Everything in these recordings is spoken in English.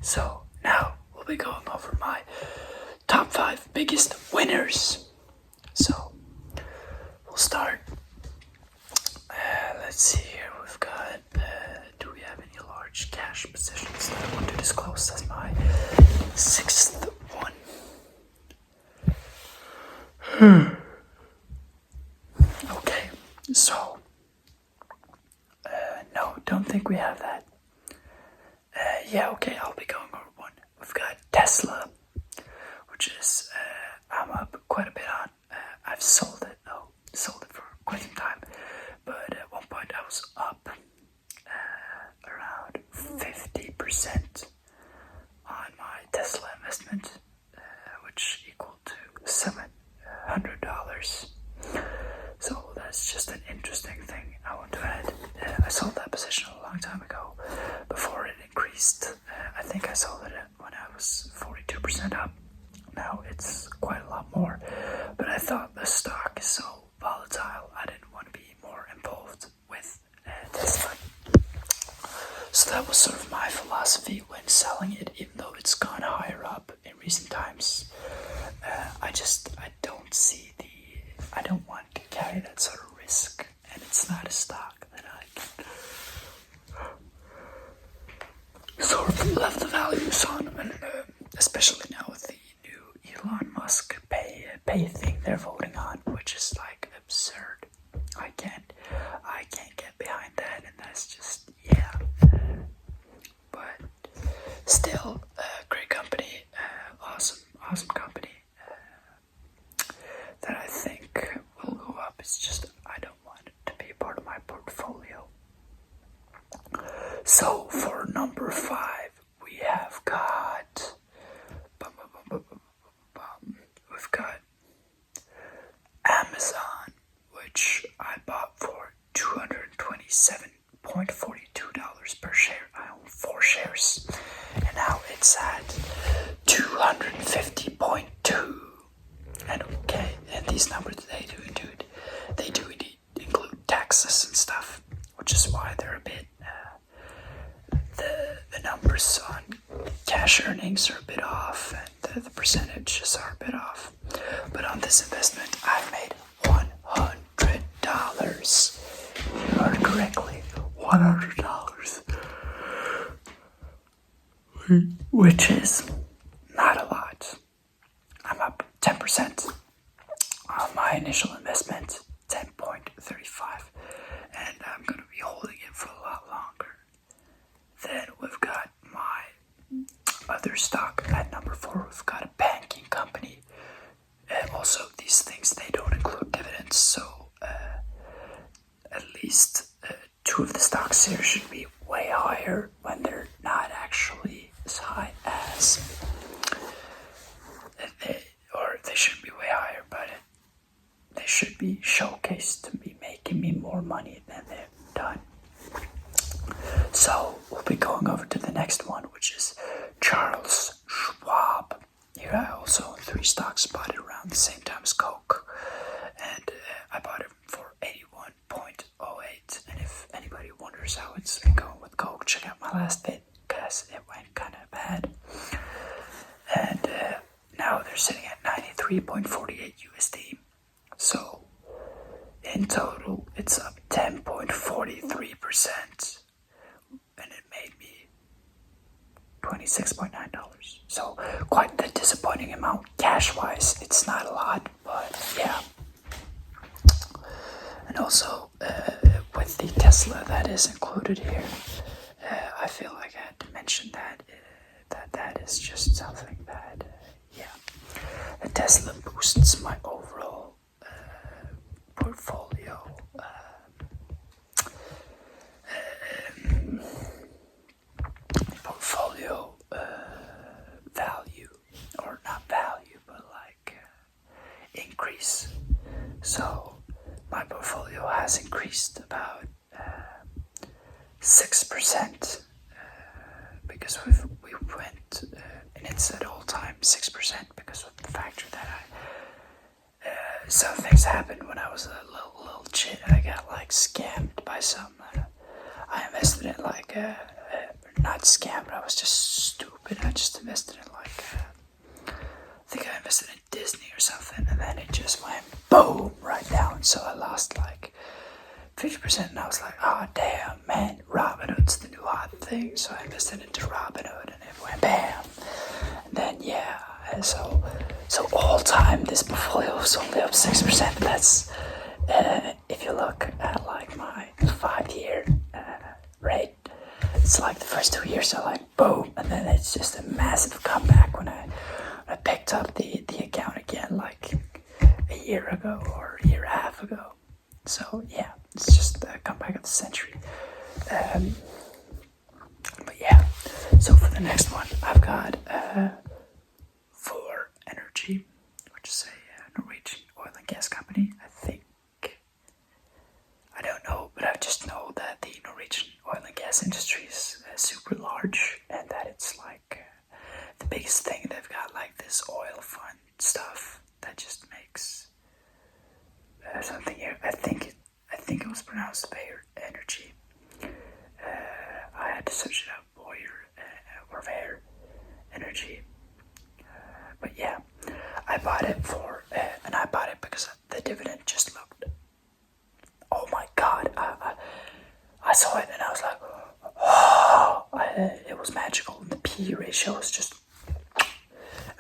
So now we'll be going over my top 5 biggest winners. So we'll start. Let's see here. We've got. Do we have any large cash positions that I want to disclose as my 6th one? Okay, so no, don't think we have that. Yeah, okay, I'll be going over one. We've got Tesla, which is I'm up quite a bit on. I've sold it for quite some time, but at one point I was up around 50% on my Tesla investment, which equaled to $700. So that's just an interesting thing I want to add. I sold that position a long time ago before it increased. I think I sold it when I was 42% up. Now it's quite a lot more, but I thought the stock is so volatile I didn't want to be more involved with Tesla. So that was sort of my philosophy when selling it, even though it's gone higher up in recent times. I don't want to carry that sort of risk, and it's not a stock that I can sort of love the values on, and especially now with the new Elon Musk pay thing they're voting on, which is like absurd. I can't get behind that, and that's just but still great company, awesome company that I think will go up. It's just I don't want it to be a part of my portfolio. So for number 5, we have got we've got Amazon, which I bought for $227.42 per share. I own 4 shares, and now it's at 250.2. And okay, and these numbers they do indeed include taxes and stuff, which is why they're a bit. The numbers on cash earnings are a bit off, and the percentages are a bit off. But on this investment, I made $100. You heard correctly, $100, which is not a lot. I'm up 10% on my initial investment, 10.35, and I'm going to be holding it for a lot longer. Then we've got my other stock at number 4. We've got a banking company. Also, these things, they don't include dividends, so at least 2 of the stocks here should be way higher when they're not actually as high as they shouldn't be way higher, but they should be showcased to be making me more money than they've done. So we'll be going over to the next one, which is Charles Schwab. Here I also own 3 stocks, bought it around the same time as Coke, and I bought it for 81.08. And if anybody wonders how it's been going with Coke, check out my last bit, because it went kind of bad. And now they're sitting at 93.48 USD. So in total, it's up 10.43%, and it made me $26.9. So quite the disappointing amount cash-wise. It's not a lot, but yeah. And also with the Tesla that is included here, I feel like I had to mention that that is just something that the Tesla boosts my overall portfolio value, or not value, but like increase. So my portfolio has increased about 6%, because we went, and it's at all time 6%, because of the factor that some things happened when I was a little kid. I got like scammed by some. I invested in like not scammed. I was just stupid. but I just invested in like, I think I invested in Disney or something, and then it just went boom right down. So I lost like 50%, and I was like, oh damn, man, Robinhood's the new hot thing. So I invested into Robinhood, and it went bam. And then so all time this portfolio was only up 6%. That's if you look at like my 5-year rate, it's like the first 2 years are like boom, and then it's just a massive comeback when I picked up the account again like a year ago or a year and a half ago. So yeah, it's just the comeback of the century. But yeah, so for the next one, I've got Vår Energy, which is a Norwegian oil and gas company. I don't know, but I just know that the Norwegian oil and gas industry is super large, and that it's like the biggest thing. They've got like this oil fund stuff that just makes something here. I think it was pronounced Vår Energy. I had to search it up, Vår Energy. But yeah, I bought it and I bought it because the dividend just looked. Oh my god! I saw it and I was like, oh, it was magical. And the PE ratio was just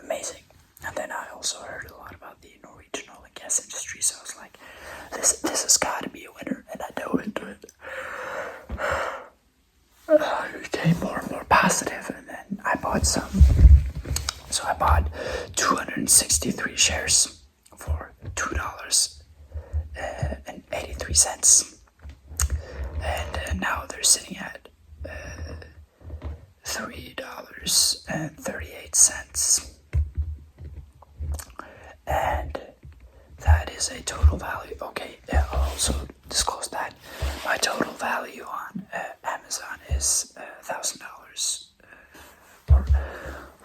amazing. And then I also heard a lot about the Norwegian oil and gas industry, so I was like, this has got to be a winner, and I dove into it. I became more and more positive, and then I bought some. So I bought 263 shares for $2.83, and now they're sitting at $3.38. And that is a total value. Okay, I'll also disclose that my total value on Amazon is $1,000 or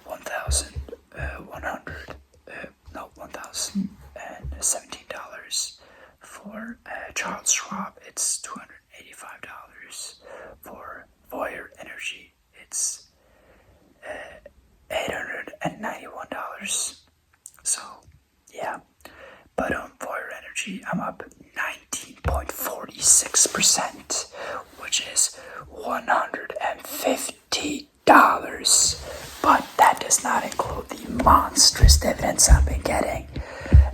$1,017. For Charles Schwab, it's $285. For Vår Energy, it's $891. So yeah, but on Vår Energy, I'm up 19.46%, which is $150. But that does not include the monstrous dividends I've been getting,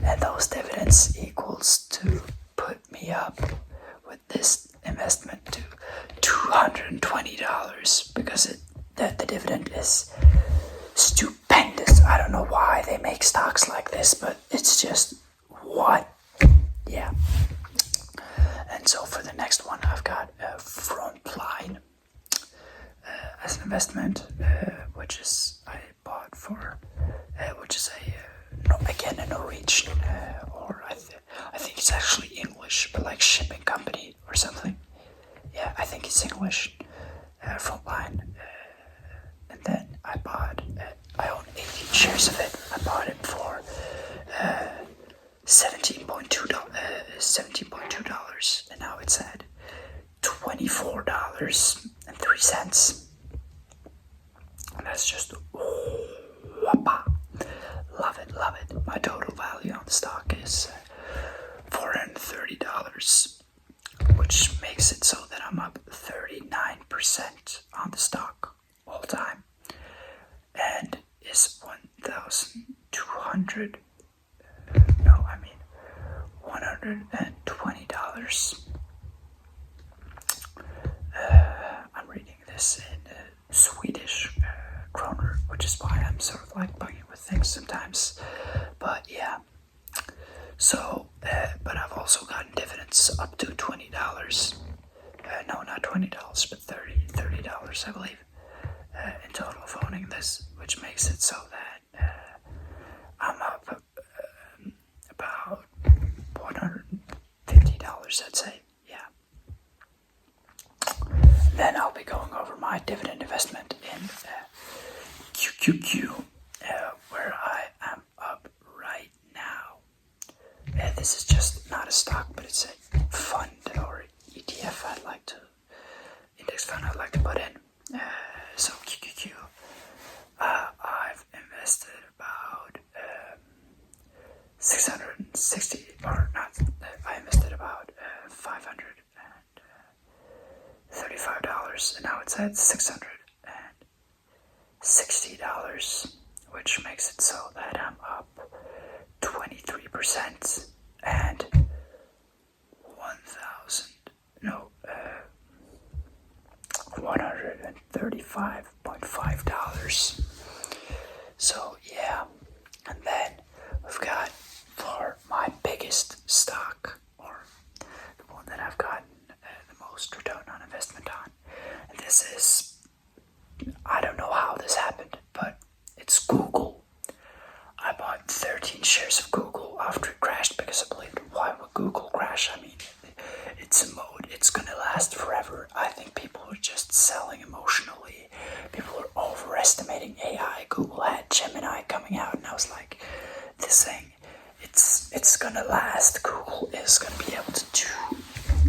and those dividends equals to put me up with this investment to $220 because the dividend is stupendous. I don't know why they make stocks like this, but it's just what? Yeah. And so for the next one, I've got Frontline as an investment, which is I bought for, which is again a Norwegian, or I think it's actually English, but like shipping company or something. Yeah, I think it's English. Frontline. And then I own 18 shares of it. I bought it for $17.2, and now it's at $24.03. And that's just love it. My total value on the stock is $430, which makes it so that I'm up 39% on the stock all time, and is $120. I'm reading this in Swedish kroner, which is why I'm sort of like bugging with things sometimes. But yeah, so but I've also gotten dividends up to $20. No, not $20, but $30, I believe, in total of owning this, which makes it so that I'm up about $150, I'd say. Yeah. Then I'll be going over my dividend investment in QQQ, where I am up right now. This is just not a stock, but it's a fund or ETF index fund I'd like to put in. So QQQ, was at $660, which makes it so that I'm up 23% and 135.5 dollars. So yeah, and then we've got for my biggest stock, or the one that I've gotten the most return on investment on, and this is, I don't know how this happened, but it's Google. I bought 13 shares of Google after it crashed because I believed, why would Google crash? I mean, it's a mode, it's gonna last forever. I think people are just selling emotionally. People are overestimating AI. Google had Gemini coming out, and I was like, this thing, it's gonna last. Google is gonna be able to do,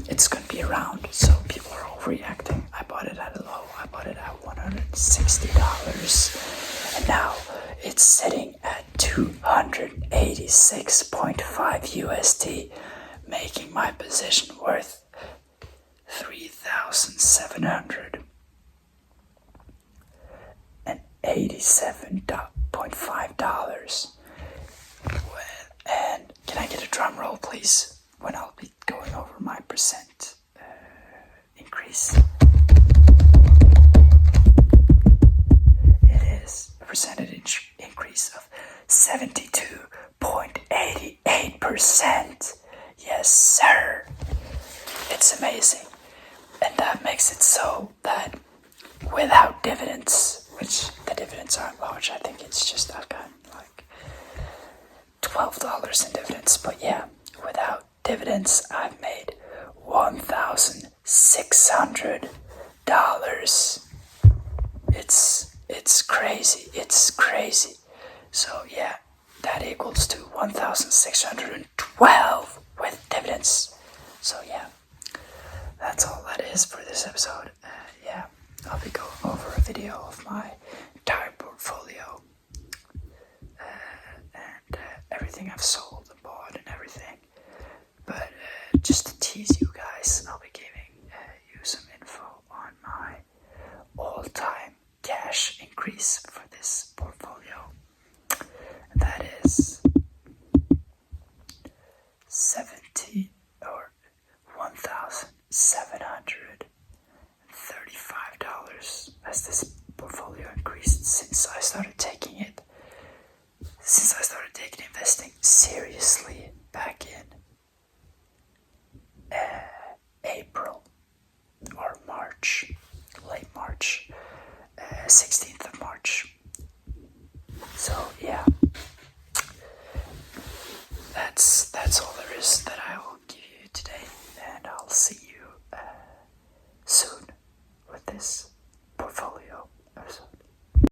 it's gonna be around. So people are overreacting. I bought it at a low. I bought it at $160, and now it's sitting at 286.5 USD, making my position worth $3,787.5. And can I get a drum roll, please, when I'll be going over my percent increase? It is a percentage increase of 72.88%. Yes, sir. It's amazing. And that makes it so that without dividends, which the dividends aren't large, I think it's just I've gotten like $12 in dividends, but yeah, without dividends, I've made $1,600. It's crazy. It's crazy. So yeah, that equals to 1,612 with dividends. So yeah, that's all that is for this episode. Yeah, I'll be going over a video of my entire portfolio and everything I've sold and bought and everything. But just to tease you guys, I'll be giving you some info on my all-time cash increase for this portfolio. And that is $1,735 as this portfolio increased since I started taking investing seriously back in April or March, late March, 16th of